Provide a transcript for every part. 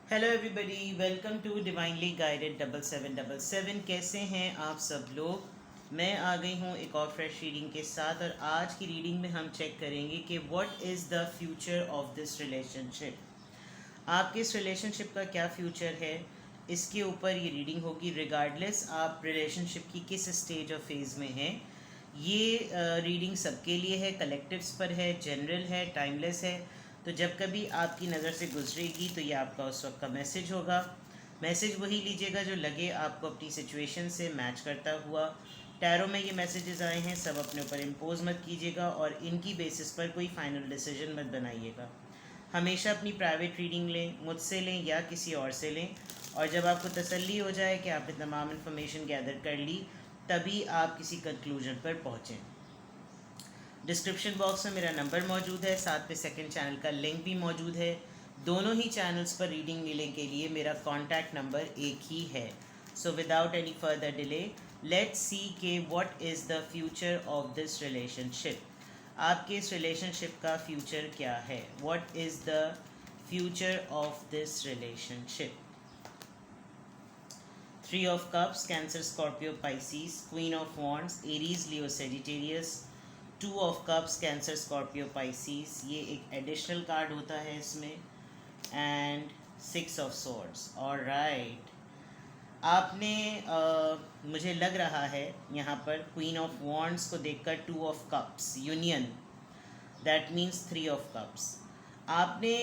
Hello everybody, welcome to divinely guided 7777। कैसे हैं आप सब लोग। मैं आ गई हूँ एक और फ्रेश रीडिंग के साथ, और आज की रीडिंग में हम चेक करेंगे कि what is the future of this relationship. आपके इस रिलेशनशिप का क्या फ्यूचर है, इसके ऊपर ये रीडिंग होगी, रिगार्डलेस आप रिलेशनशिप की किस स्टेज और फेज़ में हैं। ये रीडिंग सबके लिए है, कलेक्टिव्स पर है, जनरल है, टाइमलेस है। तो जब कभी आपकी नज़र से गुजरेगी तो ये आपका उस वक्त का मैसेज होगा। मैसेज वही लीजिएगा जो लगे आपको अपनी सिचुएशन से मैच करता हुआ। टैरो में ये मैसेजेस आए हैं, सब अपने ऊपर इम्पोज मत कीजिएगा और इनकी बेसिस पर कोई फाइनल डिसीजन मत बनाइएगा। हमेशा अपनी प्राइवेट रीडिंग लें, मुझसे लें या किसी और से लें, और जब आपको तसल्ली हो जाए कि आपने तमाम इन्फॉर्मेशन गैदर कर ली, तभी आप किसी कंक्लूजन पर पहुँचें। डिस्क्रिप्शन बॉक्स में मेरा नंबर मौजूद है, साथ में सेकंड चैनल का लिंक भी मौजूद है। दोनों ही चैनल्स पर रीडिंग लेने के लिए मेरा कॉन्टैक्ट नंबर एक ही है। So without any further delay, let's see के what is the future of this relationship. आपके इस रिलेशनशिप का फ्यूचर क्या है, what is the future of this relationship. Three of cups, cancer, Scorpio, Pisces. Queen of wands, Aries, Leo, Sagittarius. Two of cups, cancer, Scorpio, Pisces, ये एक additional card होता है इसमें। And six of swords. Alright, आपने मुझे लग रहा है यहाँ पर क्वीन ऑफ वॉन्ड्स को देखकर two of cups, union, that means three of cups. आपने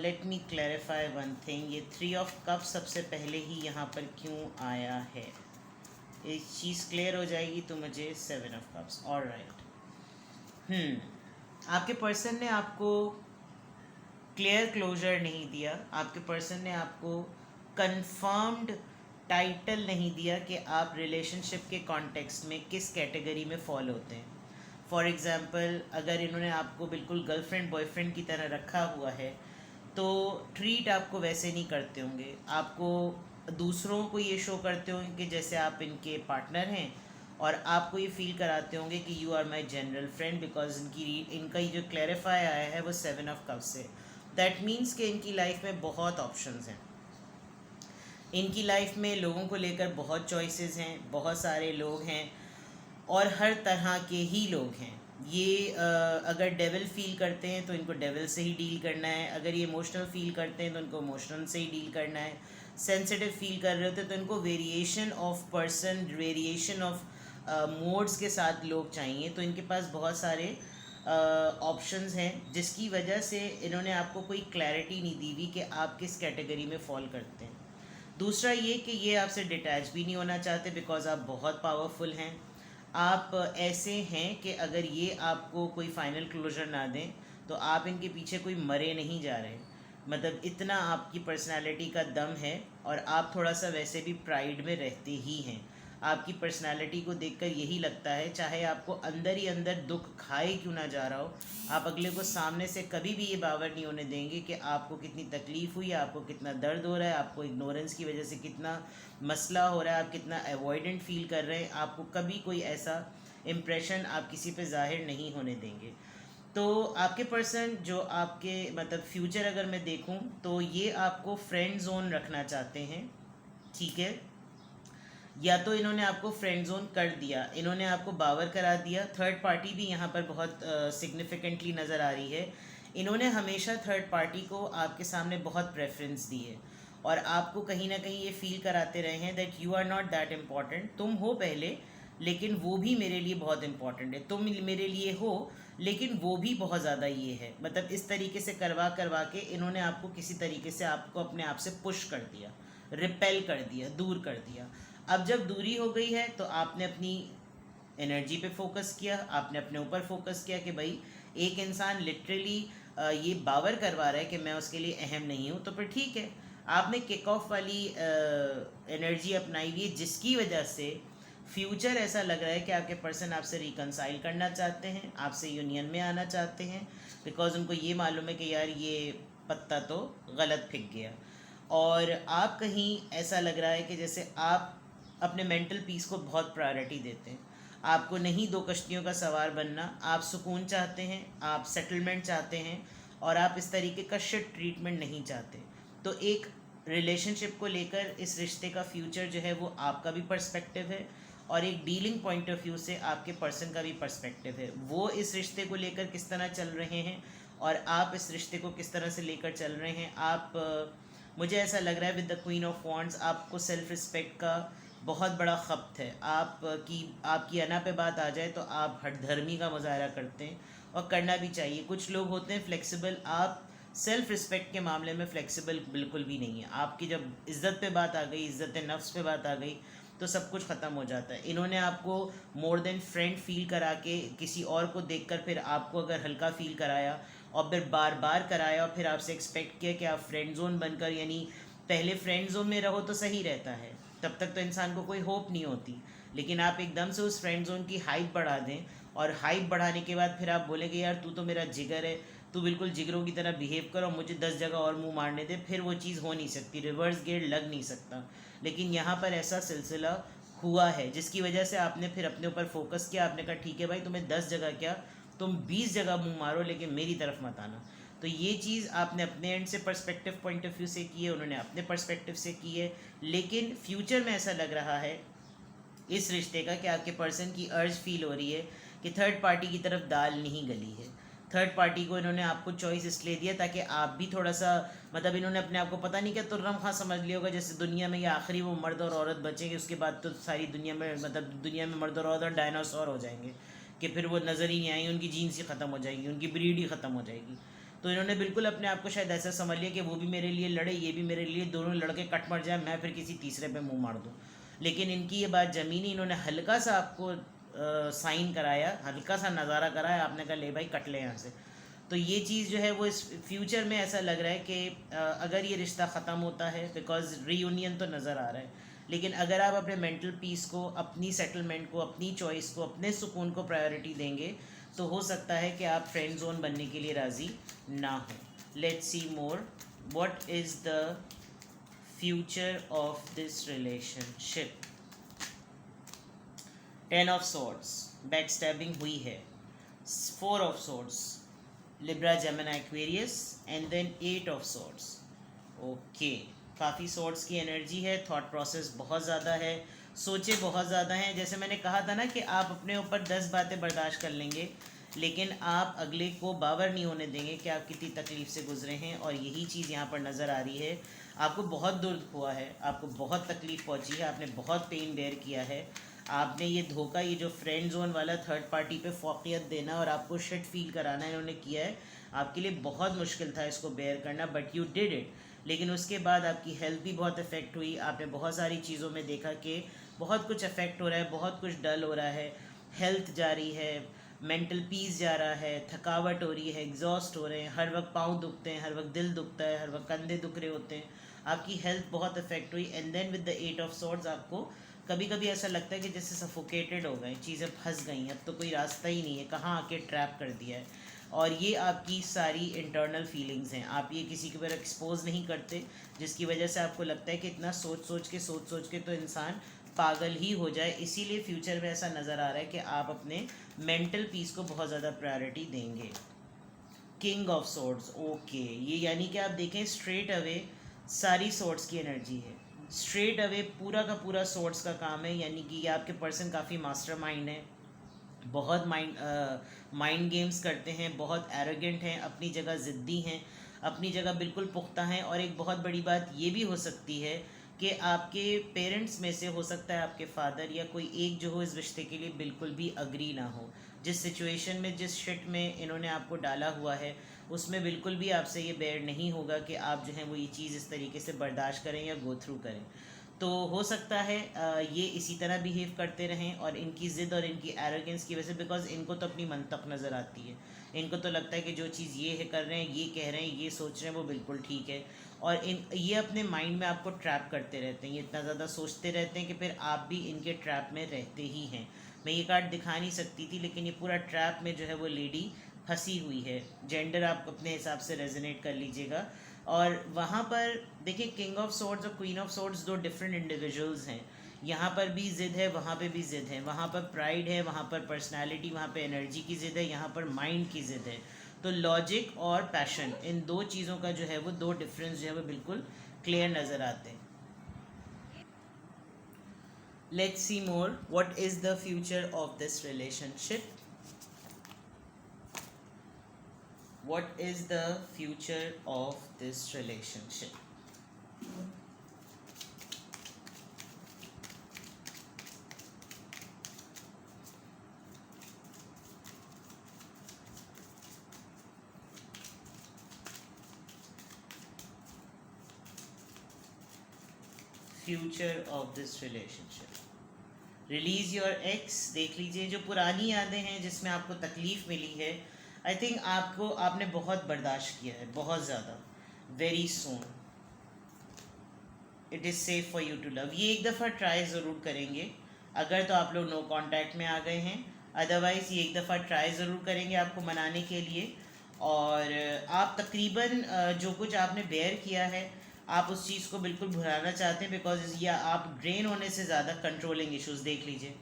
let me clarify one thing, ये थ्री ऑफ कप सबसे पहले ही यहाँ पर क्यों आया है, एक चीज़ क्लियर हो जाएगी तो मुझे सेवन ऑफ कप्स। ऑलराइट, आपके पर्सन ने आपको क्लियर क्लोजर नहीं दिया, आपके पर्सन ने आपको कंफर्म्ड टाइटल नहीं दिया कि आप रिलेशनशिप के कॉन्टेक्स्ट में किस कैटेगरी में फॉल होते हैं। फॉर एग्ज़ाम्पल, अगर इन्होंने आपको बिल्कुल गर्लफ्रेंड बॉयफ्रेंड की तरह रखा हुआ है तो ट्रीट आपको वैसे नहीं करते होंगे, आपको दूसरों को ये शो करते होंगे कि जैसे आप इनके पार्टनर हैं, और आपको ये फील कराते होंगे कि you are my general friend, because इनका ये जो क्लैरिफाई आया है वो सेवन ऑफ कप से। दैट मीन्स कि इनकी लाइफ में बहुत ऑप्शंस हैं, इनकी लाइफ में लोगों को लेकर बहुत चॉइसेस हैं, बहुत सारे लोग हैं और हर तरह के ही लोग हैं। ये अगर डेविल फील करते हैं तो इनको डेविल से ही डील करना है, अगर ये इमोशनल फील करते हैं तो इनको इमोशनल से ही डील करना है, सेंसिटिव फील कर रहे होते तो इनको variation of person, variation of modes के साथ लोग चाहिए। तो इनके पास बहुत सारे ऑप्शंस हैं, जिसकी वजह से इन्होंने आपको कोई क्लैरिटी नहीं दी हुई कि आप किस कैटेगरी में फॉल करते हैं। दूसरा ये कि ये आपसे डिटैच भी नहीं होना चाहते, बिकॉज आप बहुत पावरफुल हैं। आप ऐसे हैं कि अगर ये आपको कोई फाइनल क्लोजर ना दें तो आप इनके पीछे कोई मरे नहीं जा रहे, मतलब इतना आपकी पर्सनालिटी का दम है। और आप थोड़ा सा वैसे भी प्राइड में रहते ही हैं, आपकी पर्सनालिटी को देखकर यही लगता है, चाहे आपको अंदर ही अंदर दुख खाए क्यों ना जा रहा हो, आप अगले को सामने से कभी भी ये बावर नहीं होने देंगे कि आपको कितनी तकलीफ़ हुई है, आपको कितना दर्द हो रहा है, आपको इग्नोरेंस की वजह से कितना मसला हो रहा है, आप कितना अवॉइडेंट फील कर रहे हैं। आपको कभी कोई ऐसा इम्प्रेशन आप किसी पे ज़ाहिर नहीं होने देंगे। तो आपके पर्सन जो आपके मतलब फ्यूचर अगर मैं देखूं तो ये आपको फ्रेंड जोन रखना चाहते हैं, ठीक है। या तो इन्होंने आपको फ्रेंड जोन कर दिया, इन्होंने आपको बावर करा दिया। थर्ड पार्टी भी यहाँ पर बहुत सिग्निफिकेंटली नज़र आ रही है। इन्होंने हमेशा थर्ड पार्टी को आपके सामने बहुत प्रेफरेंस दी है, और आपको कहीं ना कहीं ये फील कराते रहे हैं that you are not that important, तुम हो पहले लेकिन वो भी मेरे लिए बहुत इम्पॉर्टेंट है, तुम मेरे लिए हो लेकिन वो भी बहुत ज़्यादा ये है। मतलब इस तरीके से करवा करवा के इन्होंने आपको किसी तरीके से आपको अपने आप से पुश कर दिया, रिपेल कर दिया, दूर कर दिया। अब जब दूरी हो गई है तो आपने अपनी एनर्जी पे फोकस किया, आपने अपने ऊपर फोकस किया कि भाई एक इंसान लिटरली ये बावर करवा रहा है कि मैं उसके लिए अहम नहीं हूँ, तो फिर ठीक है, आपने किक ऑफ वाली एनर्जी अपनाई हुई है, जिसकी वजह से फ्यूचर ऐसा लग रहा है कि आपके पर्सन आपसे रिकनसाइल करना चाहते हैं, आपसे यूनियन में आना चाहते हैं, बिकॉज उनको ये मालूम है कि यार ये पत्ता तो गलत फेंक गया। और आप कहीं ऐसा लग रहा है कि जैसे आप अपने मेंटल पीस को बहुत प्रायोरिटी देते हैं, आपको नहीं दो कश्तियों का सवार बनना, आप सुकून चाहते हैं, आप सेटलमेंट चाहते हैं, और आप इस तरीके का शिट ट्रीटमेंट नहीं चाहते। तो एक रिलेशनशिप को लेकर इस रिश्ते का फ्यूचर जो है वो आपका भी पर्सपेक्टिव है और एक डीलिंग पॉइंट ऑफ व्यू से आपके पर्सन का भी पर्सपेक्टिव है। वो इस रिश्ते को लेकर किस तरह चल रहे हैं और आप इस रिश्ते को किस तरह से लेकर चल रहे हैं। आप मुझे ऐसा लग रहा है with the queen of wands आपको सेल्फ रिस्पेक्ट का बहुत बड़ा खपत है। आपकी अना पे बात आ जाए तो आप हठधर्मी का मुजाहरा करते हैं और करना भी चाहिए। कुछ लोग होते हैं फ्लेक्सिबल, आप सेल्फ रिस्पेक्ट के मामले में फ्लेक्सिबल बिल्कुल भी नहीं है। आपकी जब इज़्ज़त पे बात आ गई, इज़्ज़त नफ्स पे बात आ गई तो सब कुछ ख़त्म हो जाता है। इन्होंने आपको मोर देन फ्रेंड फील करा के किसी और को देखकर फिर आपको अगर हल्का फील कराया और फिर बार बार कराया और फिर आपसे एक्सपेक्ट किया कि आप फ्रेंड जोन बनकर, यानी पहले फ्रेंड जोन में रहो तो सही रहता है, तब तक तो इंसान को कोई होप नहीं होती। लेकिन आप एकदम से उस फ्रेंड जोन की हाइप बढ़ा दें और हाइप बढ़ाने के बाद फिर आप बोलेंगे यार तू तो मेरा जिगर है, तू बिल्कुल जिगरों की तरह बिहेव करो, मुझे 10 जगह और मुंह मारने दे, फिर वो चीज़ हो नहीं सकती, रिवर्स गेयर लग नहीं सकता। लेकिन यहाँ पर ऐसा सिलसिला हुआ है जिसकी वजह से आपने फिर अपने ऊपर फोकस किया। आपने कहा ठीक है भाई, तुम्हें 10 जगह क्या, तुम 20 जगह मुंह मारो लेकिन मेरी तरफ मत आना। तो ये चीज़ आपने अपने एंड से पर्सपेक्टिव पॉइंट ऑफ व्यू से की है, उन्होंने अपने पर्सपेक्टिव से की है। लेकिन फ्यूचर में ऐसा लग रहा है इस रिश्ते का कि आपके पर्सन की अर्ज फील हो रही है कि थर्ड पार्टी की तरफ दाल नहीं गली है। थर्ड पार्टी को इन्होंने आपको चॉइस इसलिए दिया ताकि आप भी थोड़ा सा, मतलब इन्होंने अपने आप को पता नहीं क्या तुर्रम खां समझ लिया होगा, जैसे दुनिया में ये आखिरी वो मर्द और औरत बचेंगे, उसके बाद तो सारी दुनिया में, मतलब दुनिया में मर्द और औरत डायनासोर हो जाएंगे कि फिर वो नज़र ही नहीं आएंगे, उनकी जीन्स ही ख़त्म हो जाएगी, उनकी ब्रीड ही ख़त्म हो जाएगी। तो इन्होंने बिल्कुल अपने आप को शायद ऐसा समझ लिया कि वो भी मेरे लिए लड़े, ये भी मेरे लिए, दोनों लड़के कट मर जाए, मैं फिर किसी तीसरे पे मुंह मार दूँ। लेकिन इनकी ये बात जमी नहीं, इन्होंने हल्का सा आपको साइन कराया, हल्का सा नज़ारा कराया, आपने कहा ले भाई कट ले यहाँ से। तो ये चीज़ जो है वो इस फ्यूचर में ऐसा लग रहा है कि अगर ये रिश्ता ख़त्म होता है, बिकॉज रीयूनियन तो नज़र आ रहा है, लेकिन अगर आप अपने मेंटल पीस को, अपनी सेटलमेंट को, अपनी चॉइस को, अपने सुकून को प्रायोरिटी देंगे तो हो सकता है कि आप फ्रेंड जोन बनने के लिए राज़ी ना हो। Let's see more, what is the future of this relationship. 10 of swords, back stabbing हुई है। 4 of swords, Libra Gemini Aquarius, and then 8 of swords. Okay, काफ़ी सॉर्ड्स की एनर्जी है, थॉट प्रोसेस बहुत ज़्यादा है, सोचे बहुत ज़्यादा हैं। जैसे मैंने कहा था ना कि आप अपने ऊपर 10 बातें बर्दाश्त कर लेंगे लेकिन आप अगले को बावर नहीं होने देंगे कि आप कितनी तकलीफ़ से गुजरे हैं, और यही चीज़ यहाँ पर नज़र आ रही है। आपको बहुत दर्द हुआ है, आपको बहुत तकलीफ़ पहुँची है, आपने बहुत पेन बेयर किया है। आपने ये धोखा, ये जो फ्रेंड जोन वाला थर्ड पार्टी पे फोकियत देना और आपको शिट फील कराना इन्होंने किया है, आपके लिए बहुत मुश्किल था इसको बेयर करना, बट यू डिड इट। लेकिन उसके बाद आपकी हेल्थ भी बहुत इफ़ेक्ट हुई, आपने बहुत सारी चीज़ों में देखा कि बहुत कुछ इफ़ेक्ट हो रहा है, बहुत कुछ डल हो रहा है, हेल्थ जा रही है, मेंटल पीस जा रहा है, थकावट हो रही है, एग्जॉस्ट हो रहे हैं, हर वक्त पाँव दुखते हैं, हर वक्त दिल दुखता है, हर वक्त कंधे दुख रहे होते हैं, आपकी हेल्थ बहुत इफ़ेक्ट हुई। And then with the 8 of swords आपको कभी कभी ऐसा लगता है कि जैसे सफोकेटेड हो गए, चीज़ें फंस गई हैं, अब तो कोई रास्ता ही नहीं है, कहाँ आके ट्रैप कर दिया है। और ये आपकी सारी इंटरनल फीलिंग्स हैं, आप ये किसी के ऊपर एक्सपोज नहीं करते, जिसकी वजह से आपको लगता है कि इतना सोच सोच के तो इंसान पागल ही हो जाए। इसीलिए फ्यूचर में ऐसा नज़र आ रहा है कि आप अपने मेंटल पीस को बहुत ज़्यादा प्रायोरिटी देंगे। किंग ऑफ सोर्ड्स, ओके, ये यानी कि आप देखें स्ट्रेट अवे सारी सोर्ड्स की एनर्जी है, स्ट्रेट अवे पूरा का पूरा सोर्ड्स का काम है, यानी कि ये आपके पर्सन काफ़ी मास्टरमाइंड है, बहुत माइंड गेम्स करते हैं, बहुत एरोगेंट हैं, अपनी जगह ज़िद्दी हैं, अपनी जगह बिल्कुल पुख्ता हैं। और एक बहुत बड़ी बात ये भी हो सकती है कि आपके पेरेंट्स में से हो सकता है आपके फादर या कोई एक जो हो इस रिश्ते के लिए बिल्कुल भी अग्री ना हो। जिस सिचुएशन में, जिस शिट में इन्होंने आपको डाला हुआ है, उसमें बिल्कुल भी आपसे ये बेयर नहीं होगा कि आप जो है वो ये चीज़ इस तरीके से बर्दाश्त करें या गो थ्रू करें। तो हो सकता है ये इसी तरह बिहेव करते रहें और इनकी ज़िद और इनकी एरोगेंस की वजह से, बिकॉज इनको तो अपनी मंतक नज़र आती है, इनको तो लगता है कि जो चीज़ ये है कर रहे हैं, ये कह रहे हैं, ये सोच रहे हैं, वो बिल्कुल ठीक है। और ये अपने माइंड में आपको ट्रैप करते रहते हैं, ये इतना ज़्यादा सोचते रहते हैं कि फिर आप भी इनके ट्रैप में रहते ही हैं। मैं ये कार्ड दिखा नहीं सकती थी, लेकिन ये पूरा ट्रैप में जो है वो लेडी फंसी हुई है। जेंडर आप अपने हिसाब से रेजोनेट कर लीजिएगा। और वहाँ पर देखिए, किंग ऑफ सोर्ड्स और क्वीन ऑफ सोर्ड्स दो डिफरेंट इंडिविजुअल्स हैं। यहाँ पर भी ज़िद है, वहाँ पे भी ज़िद है, वहाँ पर प्राइड है, वहाँ पर पर्सनालिटी, वहाँ पे एनर्जी की ज़िद है, यहाँ पर माइंड की ज़िद है। तो लॉजिक और पैशन, इन दो चीज़ों का जो है वो दो डिफरेंस जो है वो बिल्कुल क्लियर नज़र आते हैं. Let's see more, what is the future of this relationship. What is the future of this relationship? Future of this relationship. Release your x. देख लीजिए जो पुरानी यादें हैं जिसमें आपको तकलीफ़ मिली है, आई थिंक आपने बहुत बर्दाश्त किया है, बहुत ज़्यादा. Very soon it is safe for you to love. ये एक दफ़ा ट्राई ज़रूर करेंगे अगर तो आप लोग नो कांटेक्ट में आ गए हैं. अदरवाइज़ ये एक दफ़ा ट्राई ज़रूर करेंगे आपको मनाने के लिए. और आप तकरीबन जो कुछ आपने बेयर किया है आप उस चीज़ को बिल्कुल भुलाना चाहते हैं, बिकॉज या आप ड्रेन होने से ज़्यादा कंट्रोलिंग इश्यूज़ देख लीजिए.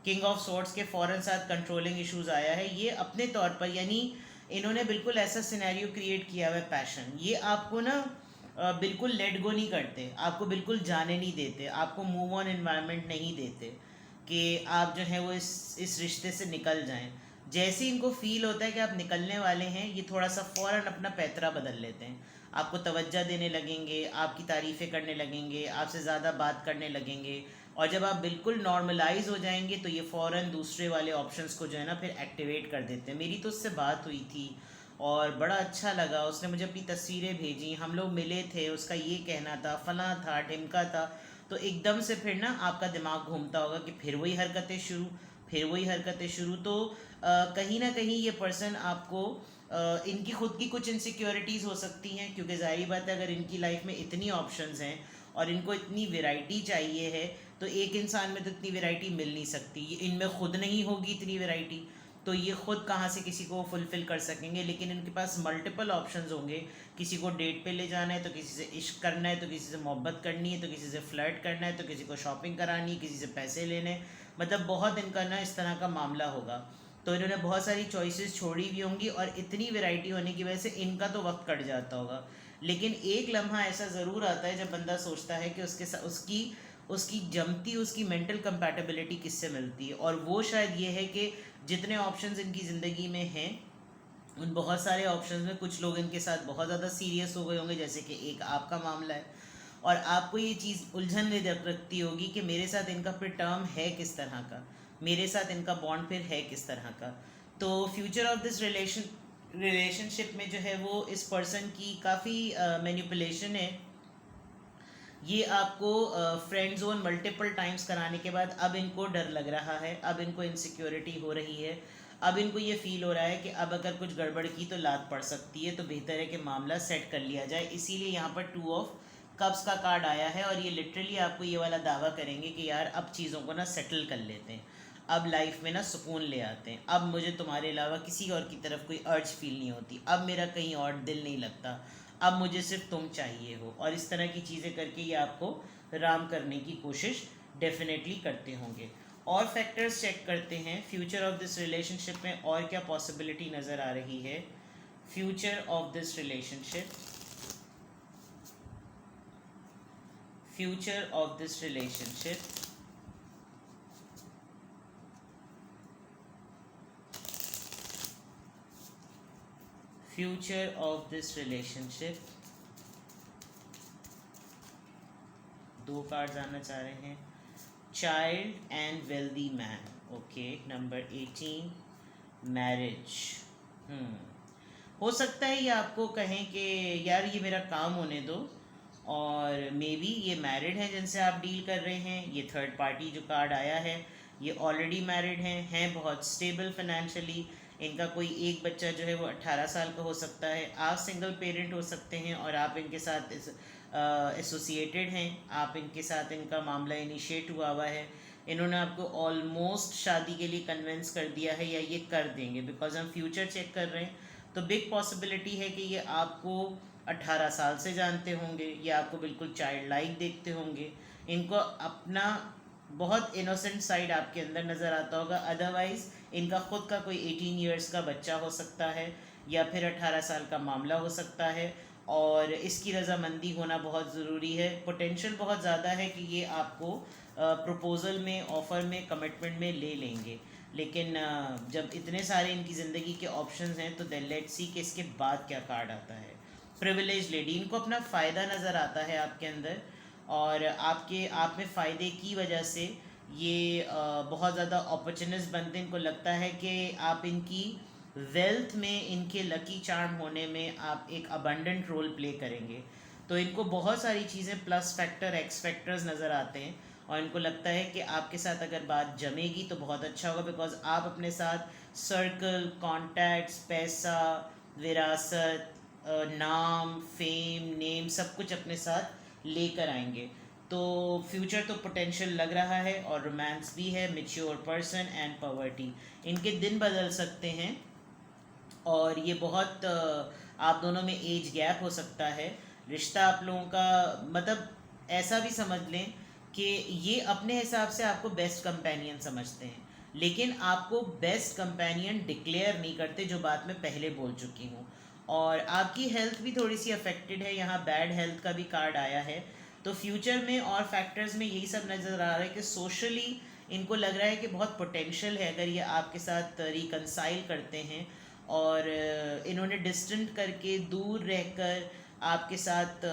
किंग ऑफ सॉर्ड्स के फ़ौरन साथ कंट्रोलिंग इश्यूज़ आया है. ये अपने तौर पर यानी इन्होंने बिल्कुल ऐसा सिनेरियो क्रिएट किया हुआ है पैशन. ये आपको ना बिल्कुल लेट गो नहीं करते, आपको बिल्कुल जाने नहीं देते, आपको मूव ऑन एनवायरनमेंट नहीं देते कि आप जो है वो इस रिश्ते से निकल जाएं. जैसे इनको फील होता है कि आप निकलने वाले हैं, ये थोड़ा सा फ़ौरन अपना पैतरा बदल लेते हैं. आपको तवज्जो देने लगेंगे, आपकी तारीफ़ें करने लगेंगे, आपसे ज़्यादा बात करने लगेंगे. और जब आप बिल्कुल नॉर्मलाइज हो जाएंगे तो ये फ़ौरन दूसरे वाले ऑप्शंस को जो है ना फिर एक्टिवेट कर देते हैं. मेरी तो उससे बात हुई थी और बड़ा अच्छा लगा. उसने मुझे अपनी तस्वीरें भेजी, हम लोग मिले थे, उसका ये कहना था, फलां था, ढिमका था. तो एकदम से फिर ना आपका दिमाग घूमता होगा कि फिर वही हरकतें शुरू, फिर वही हरकतें शुरू. तो कहीं ना कहीं ये पर्सन आपको इनकी खुद की कुछ इनसिक्योरिटीज़ हो सकती हैं, क्योंकि ज़ाहिर बात है अगर इनकी लाइफ में इतनी ऑप्शंस हैं और इनको इतनी वैरायटी चाहिए है तो एक इंसान में तो इतनी वैरायटी मिल नहीं सकती. इनमें खुद नहीं होगी इतनी वैरायटी तो ये खुद कहाँ से किसी को फुलफ़िल कर सकेंगे. लेकिन इनके पास मल्टीपल ऑप्शंस होंगे. किसी को डेट पे ले जाना है तो किसी से इश्क करना है, तो किसी से मोहब्बत करनी है, तो किसी से फ्लर्ट करना है, तो किसी को शॉपिंग करानी है, किसी से पैसे लेने. मतलब बहुत इनका ना इस तरह का मामला होगा. तो इन्होंने बहुत सारी चॉइसेस छोड़ी भी होंगी और इतनी वैरायटी होने की वजह से इनका तो वक्त कट जाता होगा. लेकिन एक लम्हा ऐसा ज़रूर आता है जब बंदा सोचता है कि उसके साथ उसकी उसकी जमती उसकी मेंटल कंपैटिबिलिटी किससे मिलती है. और वो शायद ये है कि जितने ऑप्शंस इनकी ज़िंदगी में हैं उन बहुत सारे ऑप्शंस में कुछ लोग इनके साथ बहुत ज़्यादा सीरियस हो गए होंगे, जैसे कि एक आपका मामला है. और आपको ये चीज़ उलझन में रखती होगी कि मेरे साथ इनका फिर टर्म है किस तरह का, मेरे साथ इनका बॉन्ड फिर है किस तरह का. तो फ्यूचर ऑफ दिस रिलेशनशिप में जो है वो इस पर्सन की काफ़ी मैनिपुलेशन है. ये आपको फ्रेंड जोन मल्टीपल टाइम्स कराने के बाद अब इनको डर लग रहा है, अब इनको इनसिक्योरिटी हो रही है, अब इनको ये फील हो रहा है कि अब अगर कुछ गड़बड़ की तो लात पड़ सकती है, तो बेहतर है कि मामला सेट कर लिया जाए. इसीलिए यहाँ पर 2 ऑफ कप्स का कार्ड आया है और ये लिटरली आपको ये वाला दावा करेंगे कि यार अब चीज़ों को ना सेटल कर लेते हैं, अब लाइफ में ना सुकून ले आते हैं, अब मुझे तुम्हारे अलावा किसी और की तरफ कोई अर्ज फील नहीं होती, अब मेरा कहीं और दिल नहीं लगता, अब मुझे सिर्फ तुम चाहिए हो. और इस तरह की चीज़ें करके ये आपको राम करने की कोशिश डेफिनेटली करते होंगे. और फैक्टर्स चेक करते हैं फ्यूचर ऑफ दिस रिलेशनशिप में और क्या पॉसिबिलिटी नज़र आ रही है. Future of this relationship, future of this relationship, future of this relationship. 2 cards आना चाह रहे हैं. Child and wealthy man. Okay, number 18 marriage. हो सकता है ये आपको कहें कि यार ये मेरा काम होने दो, और मे बी ये मैरिड हैं जिनसे आप डील कर रहे हैं. ये थर्ड पार्टी जो कार्ड आया है ये ऑलरेडी मैरिड हैं बहुत स्टेबल फाइनेंशियली. इनका कोई एक बच्चा जो है वो 18 साल का हो सकता है. आप सिंगल पेरेंट हो सकते हैं और आप इनके साथ एसोसिएटेड हैं, आप इनके साथ इनका मामला इनिशिएट हुआ है. इन्होंने आपको ऑलमोस्ट शादी के लिए कन्विंस कर दिया है या ये कर देंगे, बिकॉज हम फ्यूचर चेक कर रहे हैं. तो बिग पॉसिबिलिटी है कि ये आपको 18 साल से जानते होंगे, ये आपको बिल्कुल चाइल्ड लाइक देखते होंगे. इनको अपना बहुत इनोसेंट साइड आपके अंदर नज़र आता होगा. अदरवाइज़ इनका ख़ुद का कोई 18 ईयर्स का बच्चा हो सकता है, या फिर 18 साल का मामला हो सकता है, और इसकी रजामंदी होना बहुत ज़रूरी है। पोटेंशियल बहुत ज़्यादा है कि ये आपको प्रपोज़ल में, ऑफ़र में, कमिटमेंट में ले लेंगे, लेकिन जब इतने सारे इनकी ज़िंदगी के ऑप्शंस हैं तो देन लेट्स सी कि इसके बाद क्या कार्ड आता है। प्रिविलेज लेडी, इनको अपना फ़ायदा नज़र आता है आपके अंदर, और आप में फ़ायदे की वजह से ये बहुत ज़्यादा अपॉर्चुनिस्ट बनते हैं। इनको लगता है कि आप इनकी वेल्थ में, इनके लकी चार्म होने में आप एक अबंडेंट रोल प्ले करेंगे। तो इनको बहुत सारी चीज़ें, प्लस फैक्टर, एक्स फैक्टर्स नज़र आते हैं, और इनको लगता है कि आपके साथ अगर बात जमेगी तो बहुत अच्छा होगा, बिकॉज आप अपने साथ सर्कल, कॉन्टैक्ट्स, पैसा, विरासत, नाम, फेम, नेम, सब कुछ अपने साथ लेकर आएंगे। तो फ्यूचर तो पोटेंशियल लग रहा है, और रोमांस भी है, मेच्योर पर्सन एंड पॉवर्टी। इनके दिन बदल सकते हैं, और ये बहुत आप दोनों में एज गैप हो सकता है। रिश्ता आप लोगों का, मतलब ऐसा भी समझ लें कि ये अपने हिसाब से आपको बेस्ट कंपेनियन समझते हैं, लेकिन आपको बेस्ट कंपेनियन डिक्लेयर नहीं करते, जो बात मैं पहले बोल चुकी हूँ। और आपकी हेल्थ भी थोड़ी सी अफेक्टेड है, यहाँ बैड हेल्थ का भी कार्ड आया है। तो फ्यूचर में और फैक्टर्स में यही सब नज़र आ रहा है कि सोशली इनको लग रहा है कि बहुत पोटेंशियल है अगर ये आपके साथ रिकनसाइल करते हैं, और इन्होंने डिस्टेंट करके, दूर रहकर आपके साथ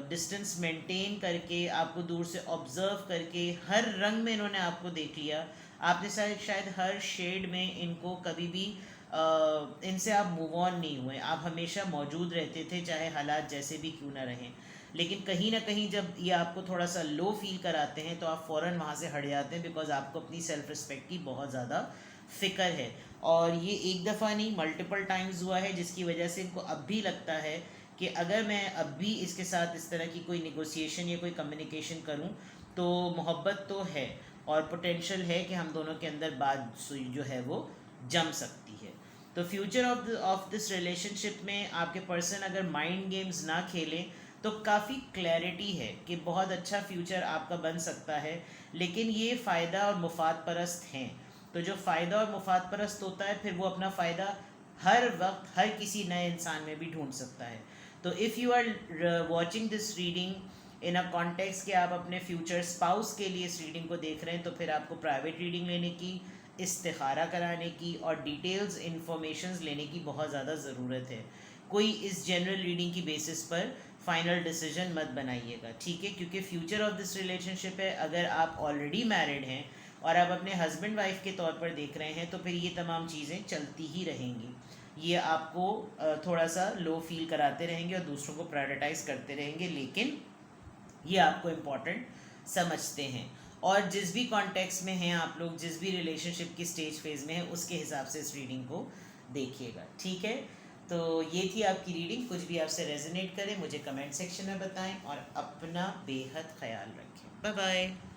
डिस्टेंस मेंटेन करके, आपको दूर से ऑब्ज़र्व करके, हर रंग में इन्होंने आपको देख लिया। आपने शायद हर शेड में इनको कभी भी इनसे आप मूव ऑन नहीं हुए, आप हमेशा मौजूद रहते थे, चाहे हालात जैसे भी क्यों ना रहें। लेकिन कहीं ना कहीं जब ये आपको थोड़ा सा लो फील कराते हैं तो आप फ़ौरन वहाँ से हट जाते हैं, बिकॉज आपको अपनी सेल्फ रिस्पेक्ट की बहुत ज़्यादा फ़िक्र है। और ये एक दफ़ा नहीं, मल्टीपल टाइम्स हुआ है, जिसकी वजह से इनको अब भी लगता है कि अगर मैं अब भी इसके साथ इस तरह की कोई निगोसिएशन या कोई कम्युनिकेशन करूं तो मोहब्बत तो है, और पोटेंशियल है कि हम दोनों के अंदर बात जो है वो जम सकती है। तो फ्यूचर ऑफ दिस रिलेशनशिप में आपके पर्सन अगर माइंड गेम्स ना खेलें तो काफ़ी क्लैरिटी है कि बहुत अच्छा फ्यूचर आपका बन सकता है। लेकिन ये फ़ायदा और मुफाद परस्त हैं, तो जो फ़ायदा और मुफाद परस्त होता है फिर वो अपना फ़ायदा हर वक्त हर किसी नए इंसान में भी ढूंढ सकता है। तो if you are watching this reading in a context कि आप अपने फ्यूचर स्पाउस के लिए इस रीडिंग को देख रहे हैं, तो फिर आपको प्राइवेट रीडिंग लेने की, इस्तिखारा कराने की और डिटेल्स इन्फॉर्मेशंस लेने की बहुत ज़्यादा ज़रूरत है। कोई इस जनरल रीडिंग की बेसिस पर फाइनल डिसीजन मत बनाइएगा, ठीक है? क्योंकि फ्यूचर ऑफ दिस रिलेशनशिप है, अगर आप ऑलरेडी मैरिड हैं और आप अपने हस्बैंड वाइफ के तौर पर देख रहे हैं तो फिर ये तमाम चीज़ें चलती ही रहेंगी। ये आपको थोड़ा सा लो फील कराते रहेंगे और दूसरों को प्रायोरिटाइज करते रहेंगे, लेकिन ये आपको इम्पोर्टेंट समझते हैं। और जिस भी कॉन्टेक्स्ट में हैं आप लोग, जिस भी रिलेशनशिप की स्टेज फेज में है, उसके हिसाब से इस रीडिंग को देखिएगा, ठीक है? तो ये थी आपकी रीडिंग। कुछ भी आपसे रेजोनेट करे मुझे कमेंट सेक्शन में बताएं, और अपना बेहद ख्याल रखें। Bye bye.